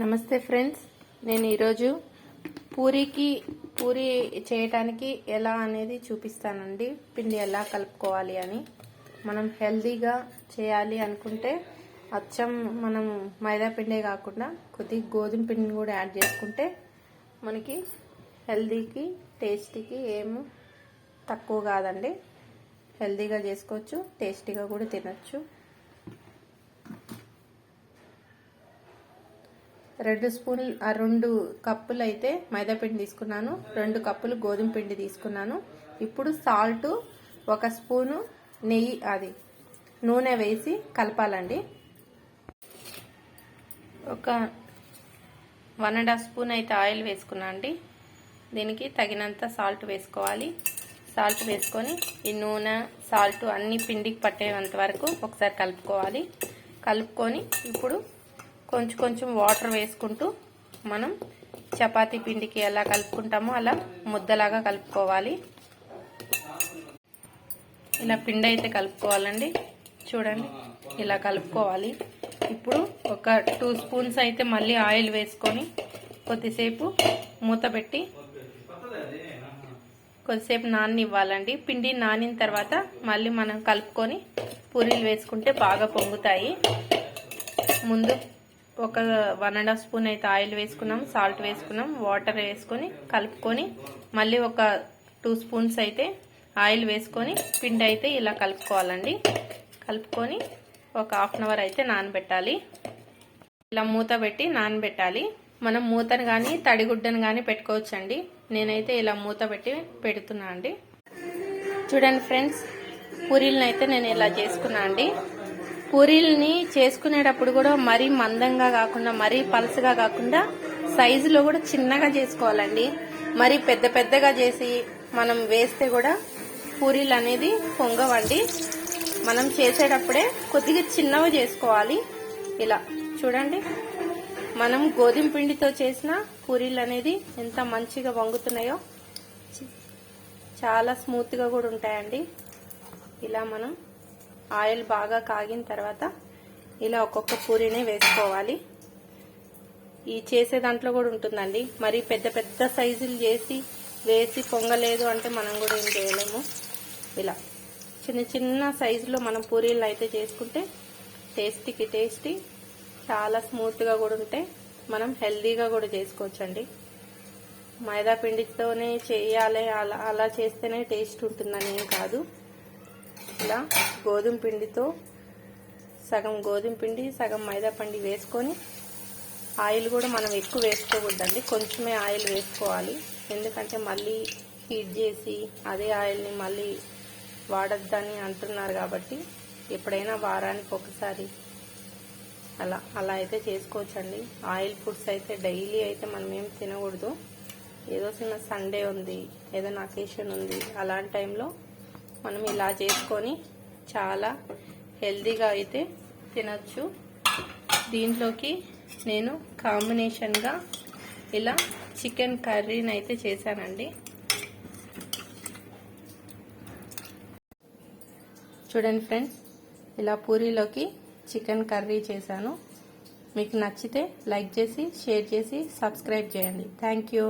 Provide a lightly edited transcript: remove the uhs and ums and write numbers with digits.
నమస్తే ఫ్రెండ్స్, నేను ఈరోజు పూరి చేయడానికి ఎలా అనేది చూపిస్తానండి. పిండి ఎలా కలుపుకోవాలి అని. మనం హెల్దీగా చేయాలి అనుకుంటే అచ్చం మనం మైదా పిండే కాకుండా కొద్దిగా గోధుమ పిండిని కూడా యాడ్ చేసుకుంటే మనకి హెల్దీకి టేస్టీకి ఏమి తక్కువ కాదండి. హెల్దీగా చేసుకోవచ్చు, టేస్టీగా కూడా తినచ్చు. 2 కప్పులు అయితే మైదా పిండి తీసుకున్నాను, 2 కప్పులు గోధుమ పిండి తీసుకున్నాను. ఇప్పుడు సాల్ట్, 1 స్పూను నెయ్యి నూనె వేసి కలపాలండి. ఒక 1.5 స్పూన్ అయితే ఆయిల్ వేసుకున్నా అండి. దీనికి తగినంత సాల్ట్ వేసుకోవాలి. సాల్ట్ వేసుకొని ఈ నూనె సాల్ట్ అన్ని పిండికి పట్టేంత వరకు ఒకసారి కలుపుకోవాలి. కలుపుకొని ఇప్పుడు కొంచెం వాటర్ వేసుకుంటూ మనం చపాతీ పిండికి ఎలా కలుపుకుంటామో అలా ముద్దలాగా కలుపుకోవాలి. ఇలా పిండి అయితే కలుపుకోవాలండి. చూడండి, ఇలా కలుపుకోవాలి. ఇప్పుడు ఒక 2 స్పూన్స్ అయితే మళ్ళీ ఆయిల్ వేసుకొని కొద్దిసేపు మూత పెట్టి కొద్దిసేపు నాననివ్వాలండి. పిండి నానిన తర్వాత మళ్ళీ మనం కలుపుకొని పూరీలు వేసుకుంటే బాగా పొంగుతాయి. ముందు ఒక 1.5 స్పూన్ అయితే ఆయిల్ వేసుకున్నాం, సాల్ట్ వేసుకున్నాం, వాటర్ వేసుకొని కలుపుకొని మళ్ళీ ఒక 2 స్పూన్స్ అయితే ఆయిల్ వేసుకొని పిండి అయితే ఇలా కలుపుకోవాలండి. కలుపుకొని ఒక హాఫ్ అన్ అవర్ అయితే నానబెట్టాలి. ఇలా మూత పెట్టి నానబెట్టాలి. మనం మూతను కానీ తడిగుడ్డను కానీ పెట్టుకోవచ్చండి. నేనైతే ఇలా మూత పెట్టి పెడుతున్నా అండి. చూడండి ఫ్రెండ్స్, పూరీలను అయితే నేను ఇలా చేసుకున్నా అండి. పూరీల్ని చేసుకునేటప్పుడు కూడా మరీ మందంగా కాకుండా మరీ పలుసగా కాకుండా సైజులో కూడా చిన్నగా చేసుకోవాలండి. మరీ పెద్దగా చేసి మనం వేస్తే కూడా పూరీలు అనేది పొంగవండి. మనం చేసేటప్పుడే కొద్దిగా చిన్నగా చేసుకోవాలి. ఇలా చూడండి, మనం గోధుమ పిండితో చేసిన పూరీలు అనేది ఎంత మంచిగా వంగుతున్నాయో, చాలా స్మూత్గా కూడా ఉంటాయండి. ఇలా మనం ఆయిల్ బాగా కాగిన తర్వాత ఇలా ఒక్కొక్క పూరీనే వేసుకోవాలి. ఈ చేసే దాంట్లో కూడా ఉంటుందండి. మరి పెద్ద సైజులు చేసి వేసి పొంగలేదు అంటే మనం కూడా ఏం చేయలేము. ఇలా చిన్న సైజులో మనం పూరీలు అయితే చేసుకుంటే టేస్టీ చాలా స్మూత్గా కూడా ఉంటాయి. మనం హెల్దీగా కూడా చేసుకోవచ్చండి. మైదా పిండితోనే చేయాలి, అలా చేస్తేనే టేస్ట్ ఉంటుందని ఏం కాదు. ఇలా గోధుమ పిండితో సగం గోధుమ పిండి సగం మైదా పిండి వేసుకొని ఆయిల్ కూడా మనం ఎక్కువ వేసుకోకూడదండి. కొంచెమే ఆయిల్ వేసుకోవాలి. ఎందుకంటే మళ్ళీ హీట్ చేసి అదే ఆయిల్ని మళ్ళీ వాడొద్దని అంటున్నారు కాబట్టి ఎప్పుడైనా వారానికి ఒకసారి అలా అయితే చేసుకోవచ్చండి. ఆయిల్ ఫుడ్స్ అయితే డైలీ అయితే మనం ఏం తినకూడదు. ఏదో చిన్న సండే ఉంది, ఏదైనా అకేషన్ ఉంది, అలాంటి టైంలో మనం ఇలా చేసుకొని చాలా హెల్దీగా అయితే తినచ్చు. దీంట్లోకి నేను కాంబినేషన్గా ఇలా చికెన్ కర్రీని అయితే చేశానండి. చూడండి ఫ్రెండ్స్, ఇలా పూరీలోకి చికెన్ కర్రీ చేశాను. మీకు నచ్చితే లైక్ చేసి షేర్ చేసి సబ్స్క్రైబ్ చేయండి. Thank you.